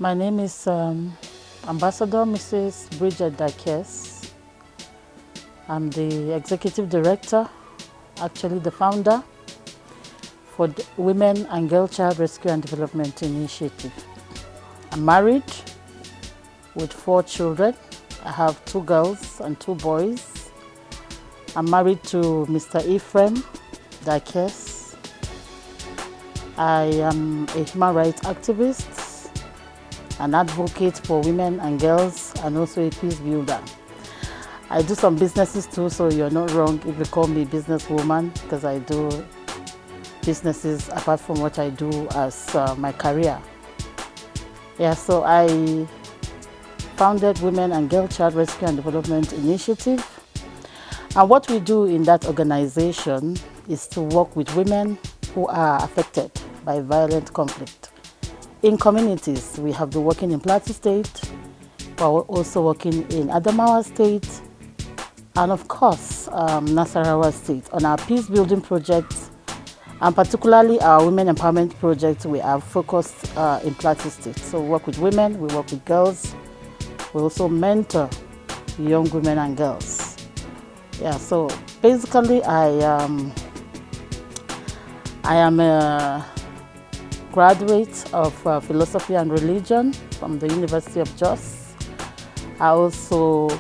My name is Ambassador Mrs. Bridget Dakyes. I'm the Executive Director, actually the founder, for the Women and Girl Child Rescue and Development Initiative. I'm married with 4 children. I have 2 girls and 2 boys. I'm married to Mr. Ephraim Dakyes. I am a human rights activist, an advocate for women and girls, and also a peace builder. I do some businesses too, so you're not wrong if you call me businesswoman, because I do businesses apart from what I do as my career. Yeah, so I founded Women and Girl Child Rescue and Development Initiative. And what we do in that organization is to work with women who are affected by violent conflict. In communities, we have been working in Plateau State, but we're also working in Adamawa State, and of course, Nasarawa State on our peace building projects, and particularly our women empowerment project. We are focused in Plateau State. So we work with women, we work with girls, we also mentor young women and girls. Yeah, so basically I am a graduate of philosophy and religion from the University of Jos. I also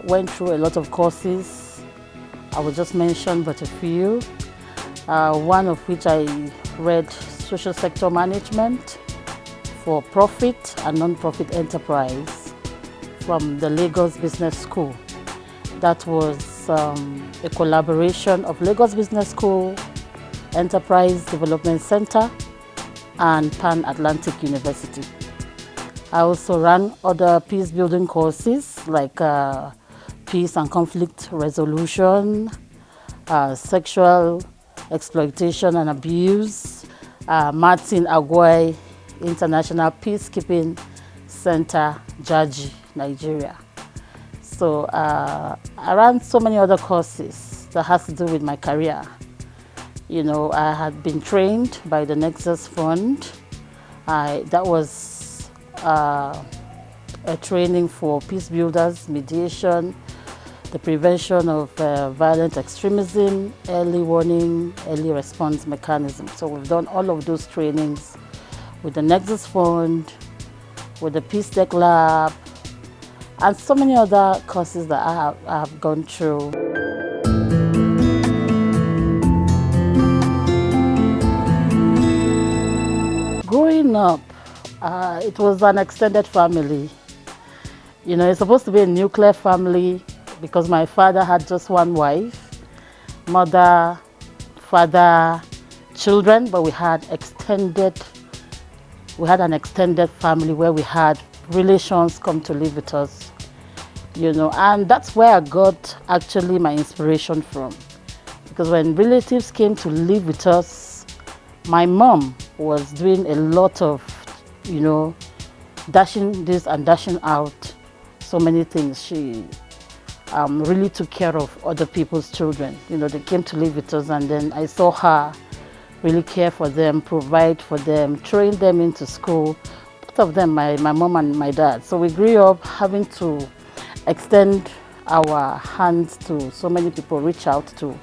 went through a lot of courses. I will just mention but a few. One of which I read social sector management for profit and non-profit enterprise from the Lagos Business School. That was a collaboration of Lagos Business School, Enterprise Development Center, and Pan Atlantic University. I also ran other peace building courses like peace and conflict resolution, sexual exploitation and abuse, Martin Agwai International Peacekeeping Center, Jaji, Nigeria. So I ran so many other courses that has to do with my career. You know, I had been trained by the Nexus Fund. That was a training for peace builders, mediation, the prevention of violent extremism, early warning, early response mechanism. So we've done all of those trainings with the Nexus Fund, with the Peace Tech Lab, and so many other courses that I have gone through. Growing up, it was an extended family. You know, it's supposed to be a nuclear family because my father had just one wife, mother, father, children, but we had an extended family where we had relations come to live with us, you know, and that's where I got actually my inspiration from. Because when relatives came to live with us, my mom was doing a lot of, you know, dashing this and dashing out, so many things. She really took care of other people's children. You know, they came to live with us, and then I saw her really care for them, provide for them, train them into school. Both of them, my mom and my dad. So we grew up having to extend our hands to so many people, reach out to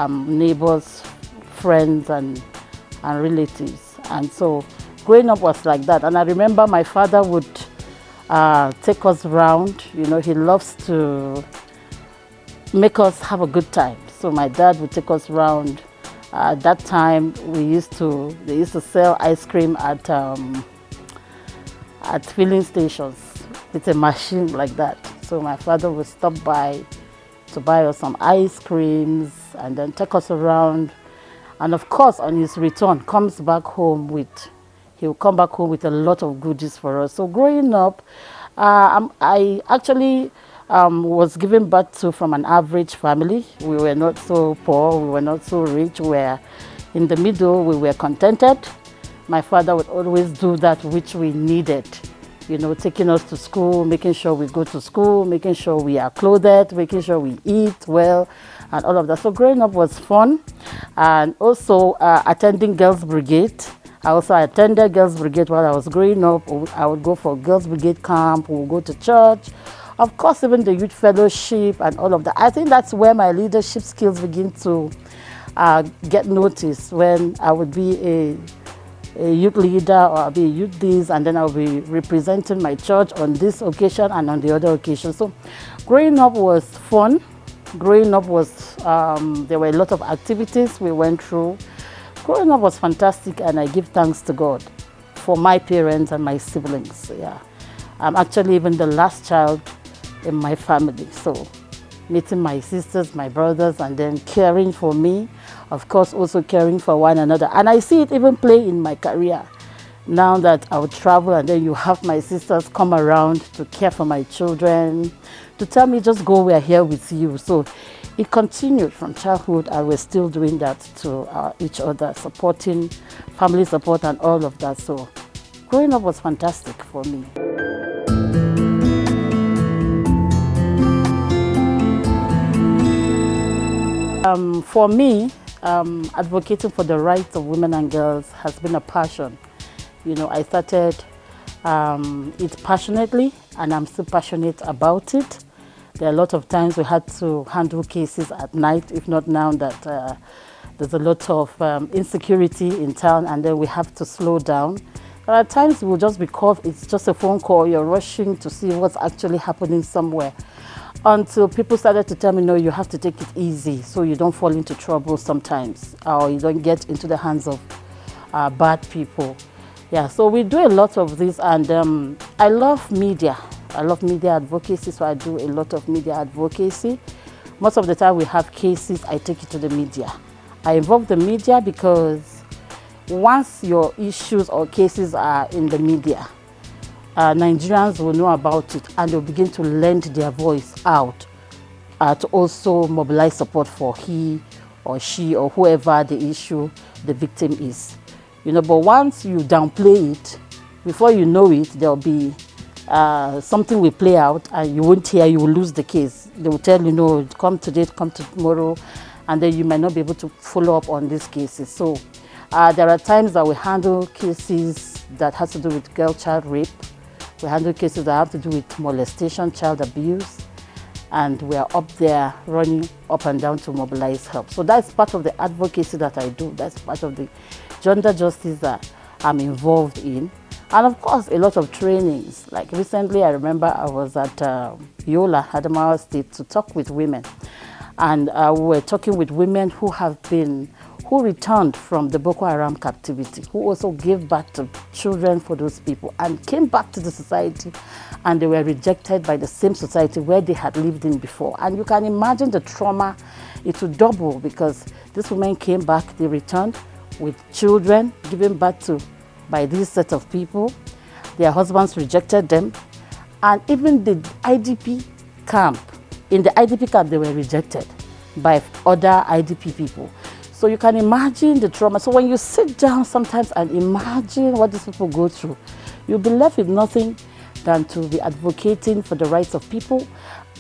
neighbors, friends, and relatives. And so growing up was like that. And I remember my father would take us around. You know, he loves to make us have a good time. So my dad would take us around. At that time, they used to sell ice cream at filling stations with a machine like that. So my father would stop by to buy us some ice creams and then take us around. And of course, on his return, he will come back home with a lot of goodies for us. So growing up, I actually was given birth to from an average family. We were not so poor, we were not so rich, we were in the middle, we were contented. My father would always do that which we needed, you know, taking us to school, making sure we go to school, making sure we are clothed, making sure we eat well, and all of that. So growing up was fun, and also attending Girls Brigade. I also attended Girls Brigade while I was growing up. I would go for Girls Brigade camp, we would go to church. Of course, even the youth fellowship and all of that. I think that's where my leadership skills begin to get noticed, when I would be a youth leader, or I'll be a youth this, and then I'll be representing my church on this occasion and on the other occasion. So growing up was fun. Growing up was, there were a lot of activities we went through. Growing up was fantastic, and I give thanks to God for my parents and my siblings. Yeah, I'm actually even the last child in my family. So meeting my sisters, my brothers, and then caring for me, of course, also caring for one another. And I see it even play in my career. Now that I would travel, and then you have my sisters come around to care for my children, to tell me, just go, we're here with you. So it continued from childhood, and we're still doing that to each other, supporting, family support and all of that. So growing up was fantastic for me. For me, advocating for the rights of women and girls has been a passion. You know, I started it passionately, and I'm still passionate about it. There are a lot of times we had to handle cases at night, if not now that there's a lot of insecurity in town, and then we have to slow down. There are times we'll just be called, it's just a phone call, you're rushing to see what's actually happening somewhere. Until people started to tell me, no, you have to take it easy so you don't fall into trouble sometimes, or you don't get into the hands of bad people. Yeah, so we do a lot of this, and I love media. I love media advocacy, so I do a lot of media advocacy. Most of the time we have cases, I take it to the media. I involve the media because once your issues or cases are in the media, Nigerians will know about it, and they'll begin to lend their voice out to also mobilize support for he or she or whoever the issue, the victim is. You know, but once you downplay it, before you know it, there'll be something will play out, and you won't hear, you will lose the case. They will tell you, no, come today, come tomorrow, and then you might not be able to follow up on these cases. So there are times that we handle cases that has to do with child rape. We handle cases that have to do with molestation, child abuse, and we are up there running up and down to mobilize help. So that's part of the advocacy that I do. That's part of the gender justice that I'm involved in. And of course, a lot of trainings. Like recently, I remember I was at Yola, Adamawa State, to talk with women. And we were talking with women who returned from the Boko Haram captivity, who also gave back to children for those people and came back to the society, and they were rejected by the same society where they had lived in before. And you can imagine the trauma. It would double, because these women came back, they returned with children given birth to by this set of people. Their husbands rejected them, and even the IDP camp, in the IDP camp they were rejected by other IDP people. So you can imagine the trauma. So when you sit down sometimes and imagine what these people go through, you'll be left with nothing than to be advocating for the rights of people,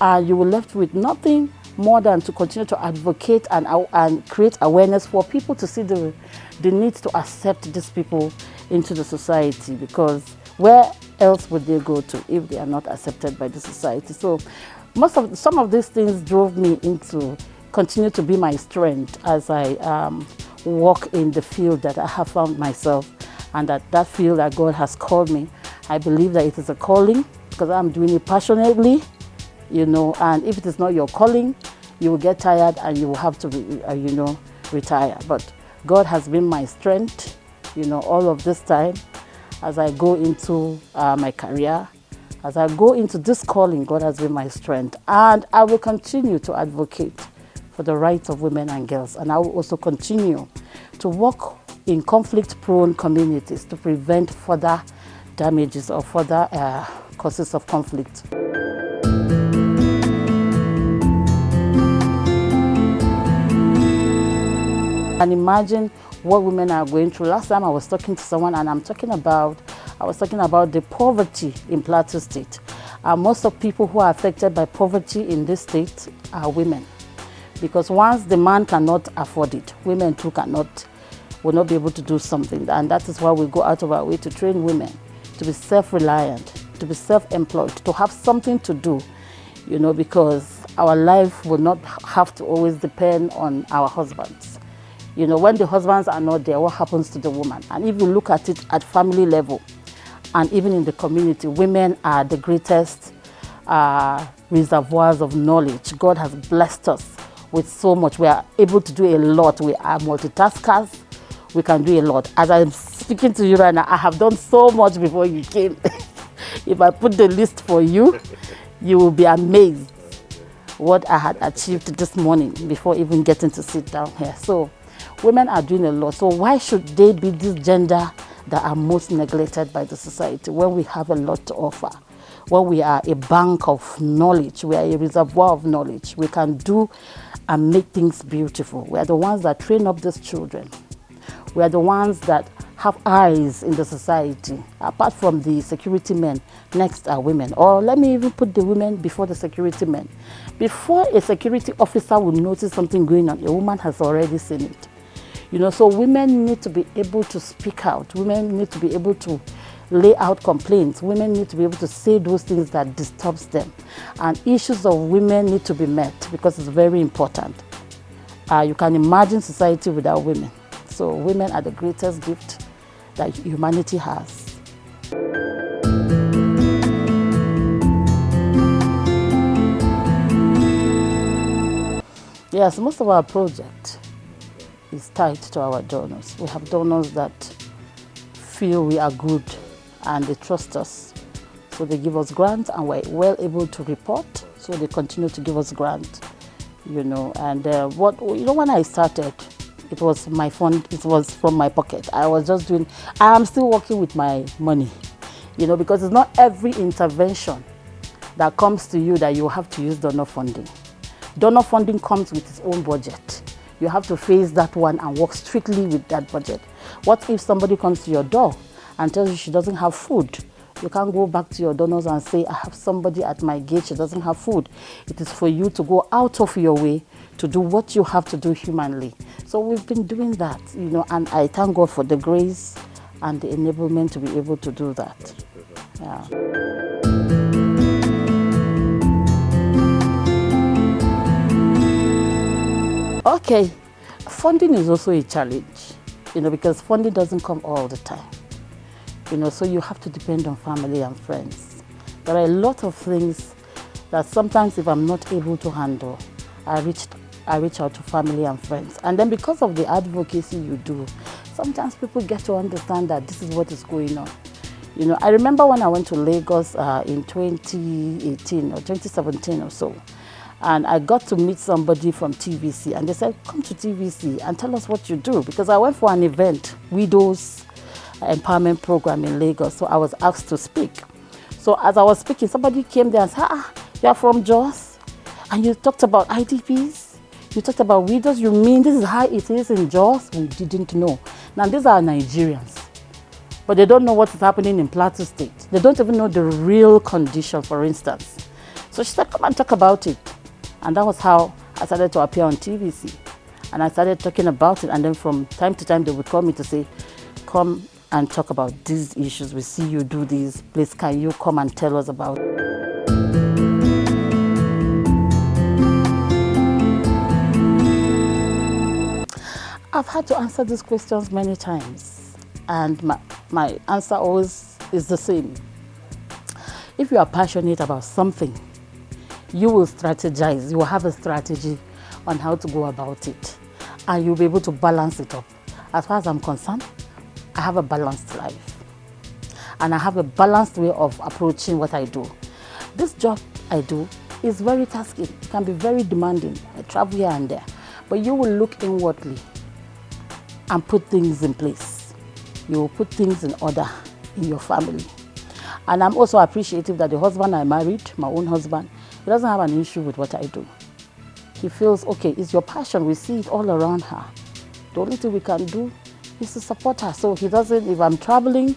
and you will left with nothing more than to continue to advocate and create awareness for people to see the need to accept these people into the society, because where else would they go to if they are not accepted by the society? So some of these things drove me into continue to be my strength as I walk in the field that I have found myself, and that field that God has called me. I believe that it is a calling, because I'm doing it passionately, you know, and if it is not your calling, you will get tired and you will have to, retire. But God has been my strength, you know, all of this time as I go into my career. As I go into this calling, God has been my strength, and I will continue to advocate for the rights of women and girls, and I will also continue to work in conflict-prone communities to prevent further damages or further causes of conflict. And imagine what women are going through. Last time I was talking to someone, and I was talking about the poverty in Plateau State. Most of people who are affected by poverty in this state are women, because once the man cannot afford it, women too cannot will not be able to do something. And that is why we go out of our way to train women to be self-reliant, to be self-employed, to have something to do, you know, because our life will not have to always depend on our husbands. You know, when the husbands are not there, what happens to the woman? And if you look at it at family level and even in the community, women are the greatest reservoirs of knowledge. God has blessed us with so much. We are able to do a lot. We are multitaskers. We can do a lot. As I'm speaking to you right now, I have done so much before you came. If I put the list for you, you will be amazed what I had achieved this morning before even getting to sit down here. So women are doing a lot. So why should they be this gender that are most neglected by the society when we have a lot to offer? When we are a bank of knowledge, we are a reservoir of knowledge. We can do and make things beautiful. We are the ones that train up these children. We are the ones that have eyes in the society. Apart from the security men, next are women. Or let me even put the women before the security men. Before a security officer will notice something going on, a woman has already seen it. You know, so women need to be able to speak out. Women need to be able to lay out complaints. Women need to be able to say those things that disturbs them. And issues of women need to be met because it's very important. You can imagine society without women. So women are the greatest gift that humanity has. Yes, most of our project is tied to our donors. We have donors that feel we are good and they trust us. So they give us grants and we're well able to report. So they continue to give us grants, you know. And when I started, it was my fund, it was from my pocket. I am still working with my money, you know, because it's not every intervention that comes to you that you have to use donor funding. Donor funding comes with its own budget. You have to face that one and work strictly with that budget. What if somebody comes to your door and tells you she doesn't have food? You can't go back to your donors and say, I have somebody at my gate, she doesn't have food. It is for you to go out of your way to do what you have to do humanly. So we've been doing that, you know, and I thank God for the grace and the enablement to be able to do that. Yeah. Okay, funding is also a challenge, you know, because funding doesn't come all the time. You know, so you have to depend on family and friends. There are a lot of things that sometimes if I'm not able to handle, I reach out to family and friends. And then because of the advocacy you do, sometimes people get to understand that this is what is going on. You know, I remember when I went to Lagos in 2018 or 2017 or so, and I got to meet somebody from TVC, and they said, come to TVC and tell us what you do. Because I went for an event, Widows Empowerment Program in Lagos, so I was asked to speak. So as I was speaking, somebody came there and said, you're from Jos, and you talked about IDPs, you talked about widows, you mean this is how it is in Jos? We didn't know. Now these are Nigerians, but they don't know what is happening in Plateau State. They don't even know the real condition, for instance. So she said, come and talk about it. And that was how I started to appear on TVC. And I started talking about it, and then from time to time they would call me to say, come and talk about these issues. We see you do these. Please, can you come and tell us about it? I've had to answer these questions many times, and my answer always is the same. If you are passionate about something, you will strategize. You will have a strategy on how to go about it, and you'll be able to balance it up. As far as I'm concerned, I have a balanced life, and I have a balanced way of approaching what I do. This job I do is very tasking. It can be very demanding. I travel here and there, but you will look inwardly and put things in place. You will put things in order in your family. And I'm also appreciative that the husband I married, my own husband, he doesn't have an issue with what I do. He feels, okay, it's your passion. We see it all around her. The only thing we can do is to support her. So he doesn't, if I'm traveling,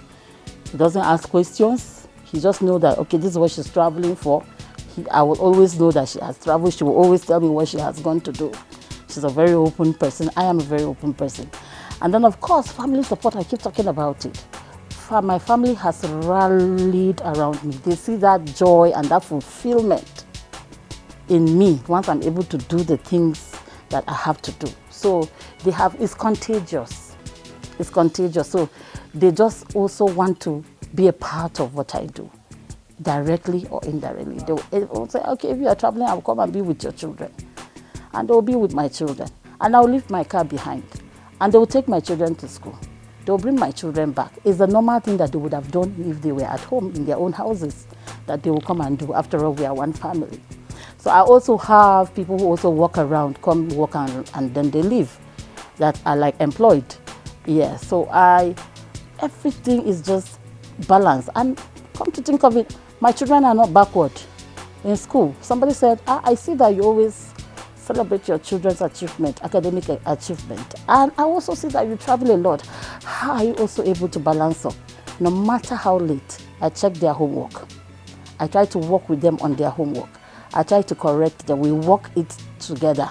he doesn't ask questions. He just knows that, okay, this is what she's traveling for. I will always know that she has traveled. She will always tell me what she has gone to do. She's a very open person. I am a very open person. And then, of course, family support, I keep talking about it. My family has rallied around me. They see that joy and that fulfillment in me once I'm able to do the things that I have to do. So it's contagious. It's contagious. So they just also want to be a part of what I do, directly or indirectly. They will say, okay, if you are traveling, I'll come and be with your children. And they'll be with my children. And I'll leave my car behind. And they'll take my children to school. They'll bring my children back. It's a normal thing that they would have done if they were at home in their own houses, that they will come and do. After all, we are one family. So I also have people who also walk around, come walk and then they leave, that are like employed. Yeah, so everything is just balanced. And come to think of it, my children are not backward in school. Somebody said, I see that you always celebrate your children's achievement, academic achievement. And I also see that you travel a lot. How are you also able to balance up? No matter how late, I check their homework. I try to work with them on their homework. I try to correct them. We work it together.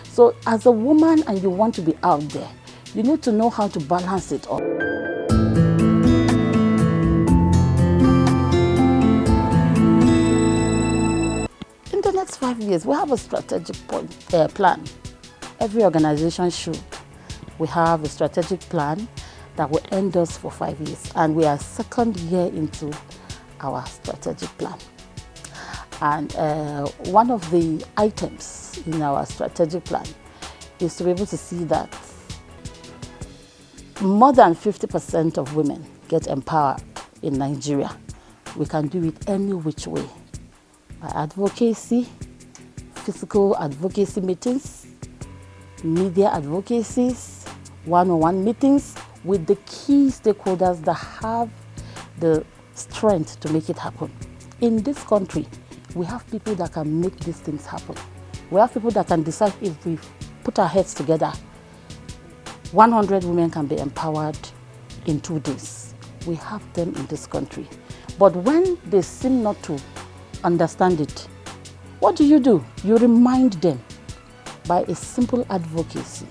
So as a woman and you want to be out there, you need to know how to balance it all. In the next 5 years, we have a strategic plan. Every organization should. We have a strategic plan that will end us for 5 years. And we are second year into our strategic plan. And one of the items in our strategic plan is to be able to see that more than 50% of women get empowered in Nigeria. We can do it any which way. By advocacy, physical advocacy meetings, media advocacies, one-on-one meetings with the key stakeholders that have the strength to make it happen. In this country, we have people that can make these things happen. We have people that can decide if we put our heads together, 100 women can be empowered in 2 days. We have them in this country. But when they seem not to understand it, what do? You remind them by a simple advocacy.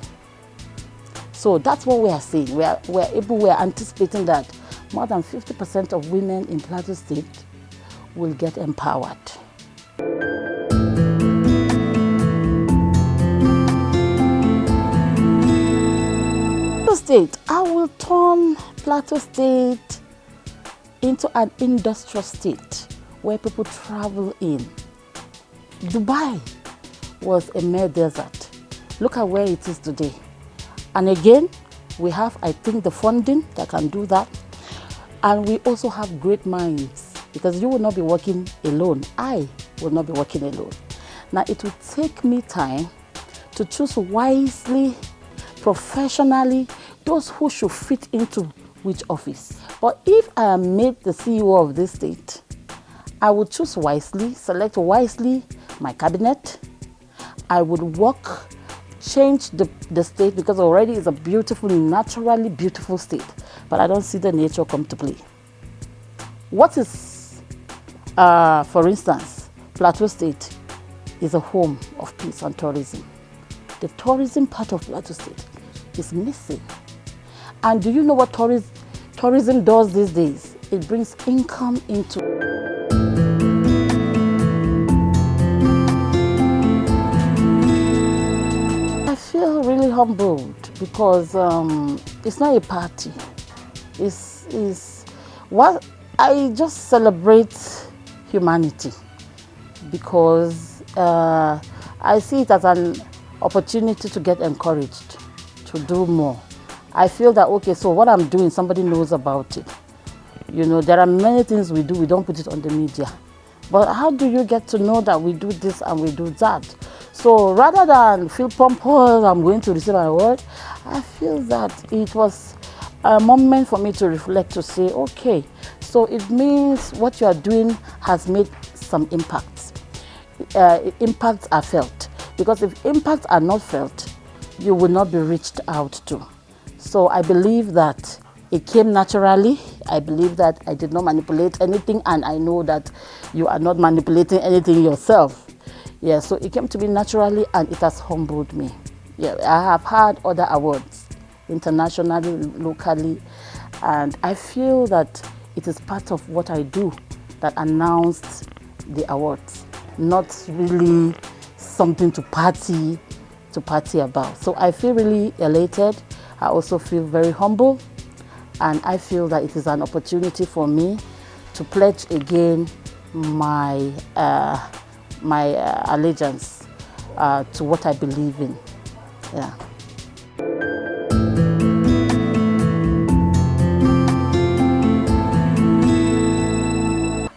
So that's what we are saying. We are anticipating that more than 50% of women in Plateau State will get empowered. State, I will turn Plateau State into an industrial state where people travel in. Dubai was a mere desert. Look at where it is today. And again, we have, I think, the funding that can do that. And we also have great minds, because you will not be working alone. I will not be working alone. Now, it will take me time to choose wisely, professionally, those who should fit into which office. But if I am made the CEO of this state, I would choose wisely, select wisely my cabinet. I would work, change the state, because already it's a beautiful, naturally beautiful state. But I don't see the nature come to play. What is, for instance, Plateau State is a home of peace and tourism. The tourism part of Plateau State is missing. And do you know what tourism does these days? It brings income into. I feel really humbled because it's not a party. It's what I just celebrate humanity, because I see it as an opportunity to get encouraged to do more. I feel that, okay, so what I'm doing, somebody knows about it. You know, there are many things we do, we don't put it on the media. But how do you get to know that we do this and we do that? So rather than feel pompous, I'm going to receive an award, I feel that it was a moment for me to reflect, to say, okay, so it means what you are doing has made some impacts. Impacts are felt. Because if impacts are not felt, you will not be reached out to. So I believe that it came naturally. I believe that I did not manipulate anything, and I know that you are not manipulating anything yourself. Yeah, so it came to me naturally, and it has humbled me. Yeah, I have had other awards internationally, locally. And I feel that it is part of what I do that announced the awards, not really something to party about. So I feel really elated. I also feel very humble, and I feel that it is an opportunity for me to pledge again my allegiance to what I believe in. Yeah.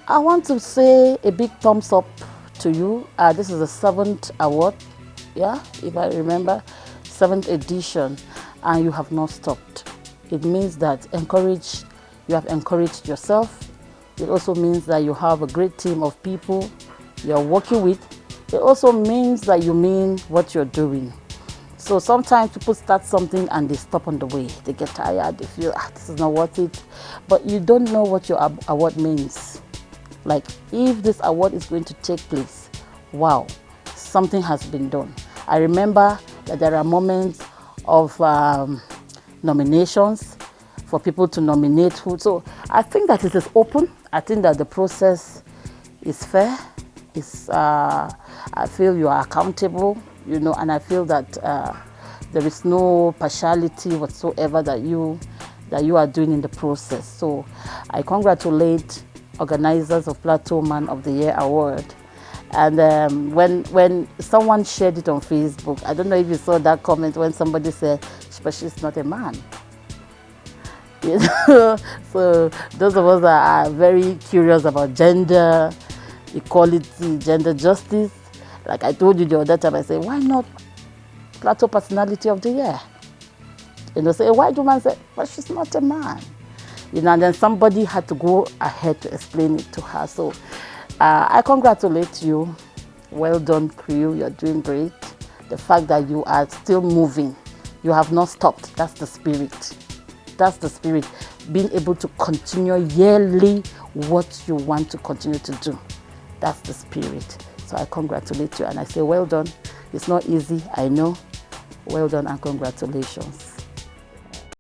I want to say a big thumbs up to you. This is the 7th award, yeah, if I remember, 7th edition, and you have not stopped. It means that you have encouraged yourself. It also means that you have a great team of people you're working with. It also means that you mean what you're doing. So sometimes people start something and they stop on the way. They get tired, they feel, this is not worth it. But you don't know what your award means. Like, if this award is going to take place, wow, something has been done. I remember that there are moments of nominations for people to nominate who. So I think that it is open. I think that the process is fair. I feel you are accountable, and I feel that there is no partiality whatsoever that you are doing in the process. So I congratulate organizers of Plateau Man of the Year Award. And when someone shared it on Facebook, I don't know if you saw that comment when somebody said, but she's not a man. So those of us that are very curious about gender equality, gender justice, like I told you the other time, I said, why not Plateau Personality of the Year? Say a white woman said, but she's not a man. And then somebody had to go ahead to explain it to her. So I congratulate you. Well done, crew. You're doing great. The fact that you are still moving, you have not stopped. That's the spirit. That's the spirit. Being able to continue yearly what you want to continue to do. That's the spirit. So I congratulate you and I say, well done. It's not easy, I know. Well done and congratulations.